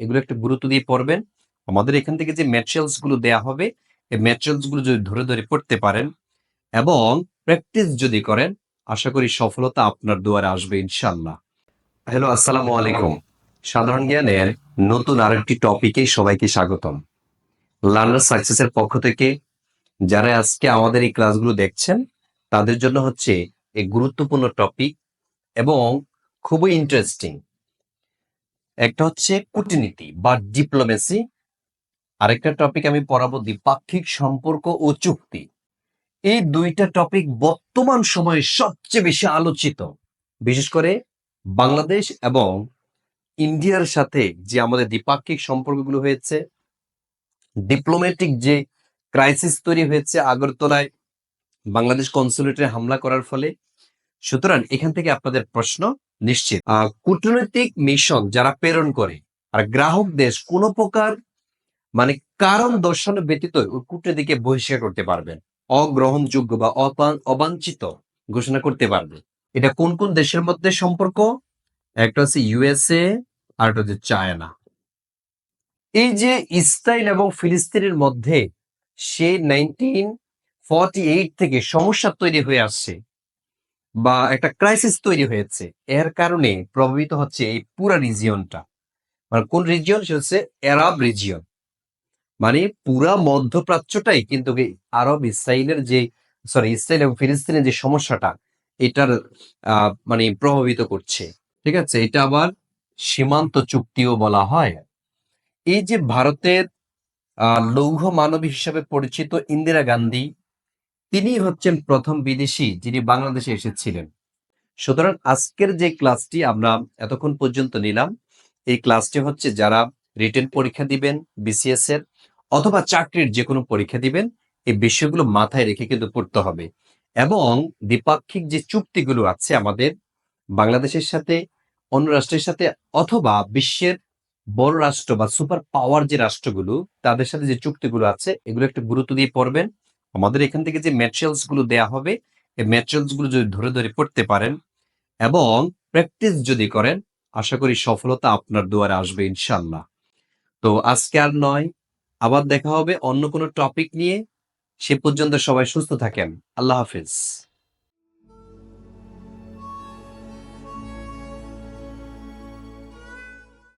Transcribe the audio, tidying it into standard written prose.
এগুলো একটু গুরুত্ব দিয়ে পড়বেন। আমাদের এখান থেকে যে ম্যাটেরিয়ালস গুলো দেয়া হবে, এই ম্যাটেরিয়ালস গুলো যদি ধরে ধরে পড়তে পারেন এবং প্র্যাকটিস যদি করেন, আশা করি সফলতা আপনার দুয়ারে আসবে ইনশাল্লাহ। হ্যালো, আসসালামু আলাইকুম। সাধারণ জ্ঞানের নতুন আরেকটি টপিকে সবাইকে স্বাগতম। লার্নার সাকসেসের পক্ষ থেকে যারা আজকে আমাদের এই ক্লাসগুলো দেখছেন, তাদের জন্য হচ্ছে এই গুরুত্বপূর্ণ টপিক এবং খুবই ইন্টারেস্টিং। একটা হচ্ছে কূটনীতি বা ডিপ্লোমেসি, আরেকটা টপিক আমি পড়াবো দ্বিপাক্ষিক সম্পর্ক ও চুক্তি। এই দুইটা টপিক বর্তমান সময়ে সবচেয়ে বেশি আলোচিত, বিশেষ করে বাংলাদেশ এবং ইন্ডিয়ার সাথে যে আমাদের দ্বিপাক্ষিক সম্পর্কগুলো হয়েছে, ডিপ্লোম্যাটিক যে ক্রাইসিস তৈরি হয়েছে আগরতলায় বাংলাদেশ কনসুলেটে হামলা করার ফলে। সুতরাং এখান থেকে আপনাদের প্রশ্ন নিশ্চিত। কূটনৈতিক মিশন যারা প্রেরণ করে আর গ্রাহক দেশ কোন প্রকার মানে কারণ দর্শানো ব্যতীত ওই কূটনীতিকে বহিষ্কার করতে পারবেন, অগ্রহণযোগ্য বা অবাঞ্ছিত ঘোষণা করতে পারবে। এটা কোন কোন দেশের মধ্যে সম্পর্ক? একটা হচ্ছে ইউএসএ, আর একটা হচ্ছে চায়না। এই যে ইসরায়েল এবং ফিলিস্তিনের মধ্যে সে 1948 থেকে সমস্যা তৈরি হয়ে আসছে বা একটা ক্রাইসিস তৈরি হয়েছে, এর কারণে প্রভাবিত হচ্ছে এই পুরা রিজিয়নটা। মানে কোন রিজিয়ন? সেটা হচ্ছে আরব রিজিয়ন। মানে পুরা মধ্যপ্রাচ্যটাই কিন্তু এই আরব ইসরায়েলের যে ইসরায়েল এবং ফিলিস্তিনের যে সমস্যাটা, এটার মানে প্রভাবিত করছে। ঠিক আছে, এটা আবার সীমান্ত চুক্তিও বলা হয়। এই যে ভারতের লৌহ মানবী হিসাবে পরিচিত ইন্দিরা গান্ধী, তিনি হচ্ছেন প্রথম বিদেশি যিনি বাংলাদেশে এসেছিলেন। সুতরাং আজকের যে ক্লাসটি আমরা এতক্ষণ পর্যন্ত নিলাম, এই ক্লাসটি হচ্ছে যারা রিটেন পরীক্ষা দিবেন বিসিএস এর অথবা চাকরির যে কোনো পরীক্ষা দিবেন, এই বিষয়গুলো মাথায় রেখে কিন্তু পড়তে হবে। এবং দ্বিপাক্ষিক যে চুক্তিগুলো আছে আমাদের বাংলাদেশের সাথে, অন্য রাষ্ট্রের সাথে, অথবা বিশ্বের বড় রাষ্ট্র বা সুপার পাওয়ার যে রাষ্ট্রগুলো, তাদের সাথে যে চুক্তিগুলো আছে, এগুলো একটু গুরুত্ব দিয়ে পড়বেন। আমাদের এখান থেকে যে ম্যাটেরিয়ালস গুলো দেয়া হবে, এই ম্যাটেরিয়ালস গুলো যদি ধরে ধরে পড়তে পারেন এবং প্র্যাকটিস যদি করেন, আশা করি সফলতা আপনার দুয়ারে আসবে ইনশাল্লাহ। তো আজকে আর নয়, আবার দেখা হবে অন্য কোনো টপিক নিয়ে। সে পর্যন্ত সবাই সুস্থ থাকেন। আল্লাহ হাফিজ।